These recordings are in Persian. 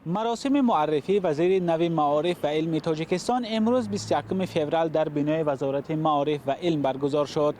مراسم معرفی وزیر نوی معارف و علم تاجیکستان امروز 21 فوریه در بنای وزارت معارف و علم برگزار شد.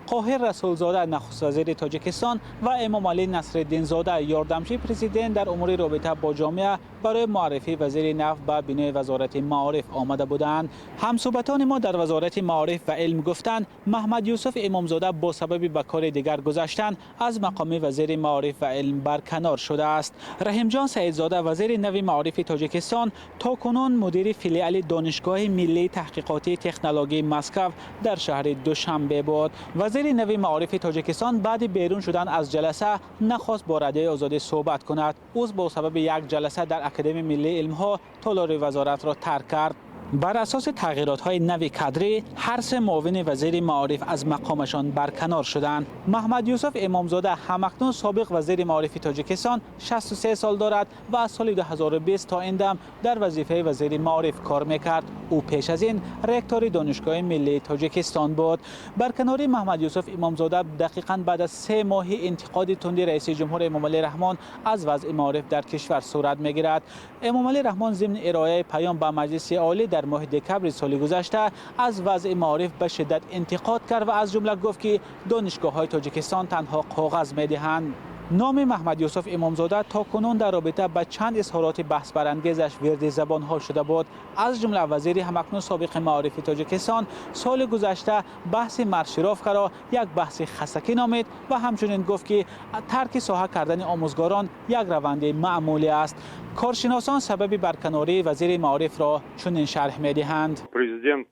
قاهر رسولزاده نخست وزیر تاجیکستان و امام علی نصرالدین زاده یاردمچی پرزیدنت در امور رابطه با جامعه برای معرفی وزیر نو به بنای وزارت معارف آمده بودند. همصحبتان ما در وزارت معارف و علم گفتند محمد یوسف امامزاده با سبب به کار دیگر گذشتن از مقام وزیر معارف و علم برکنار شده است. رحیم جان سعیدزاده وزیر نوی معارف تاجیکستان تا کنون مدیر فیلیال دانشگاه ملی تحقیقاتی تکنولوژی مسکو در شهر دوشنبه بود. وزیر نوی معارف تاجیکستان بعد بیرون شدن از جلسه نخواست با رادیو آزادی صحبت کند. او با سبب یک جلسه در اکادمی ملی علم ها تالار وزارت را ترک کرد. بر اساس تغییرات های نوی کادری هر سه معاون وزیر معارف از مقامشان برکنار شدند. محمد یوسف امامزاده همکنون سابق وزیر معارف تاجیکستان 63 سال دارد و از سال 2020 تا این دم در وظیفه وزیر معارف کار میکرد. او پیش از این رکتور دانشگاه ملی تاجیکستان بود. برکناری محمد یوسف امامزاده دقیقاً بعد از 3 ماه انتقاد تند رئیس جمهور امام علی رحمان از وضع معارف در کشور صورت میگیرد. امام علی رحمان ضمن ارائه پیام به مجلس عالی در ماه دکمبر سال گذشته از وضع معارف به شدت انتقاد کرد و از جمله گفت که دانشگاه‌های تاجیکستان تنها کاغذ می‌دهند. نام محمد یوسف امامزاده تا کنون در رابطه با چند اظهارات بحث برانگیزش ورد زبان‌ها شده بود. از جمله وزیر همکنون سابق معارف تاجیکستان سال گذشته بحث مرشراف را یک بحث خسکی نامید و همچنین گفت که ترک ساحه کردن آموزگاران یک روند معمولی است. کارشناسان سبب برکناری وزیر معارف را چنین شرح می‌دهند. Президент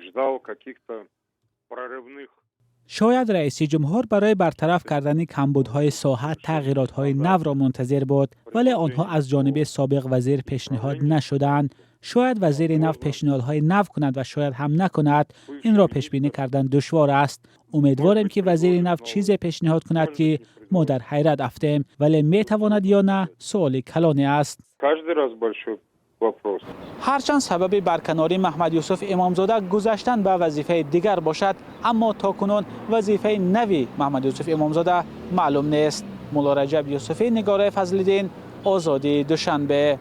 ждал каких-то прорывных. شاید رئیس جمهور برای برطرف کردن کمبودهای ساحه تغییرات‌های نو را منتظر بود، ولی آنها از جانب سابق وزیر پیشنهاد نشدند. شاید وزیر نو پیشنهادهای نو کند و شاید هم نکند. این را پیش بینی کردن دشوار است. امیدوارم که وزیر نو چیزی پیشنهاد کند که ما در حیرت افتیم، ولی میتواند یا نه سوال کلانی است. Каждый раз большой вопрос. هرچند سبب برکناری محمد یوسف امامزاده گذشتن به وظیفه دیگر باشد، اما تاکنون وظیفه نوی محمد یوسف امامزاده معلوم نیست. مولا رجب یوسفی، نگاره فضل‌الدین، آزادی، دوشنبه.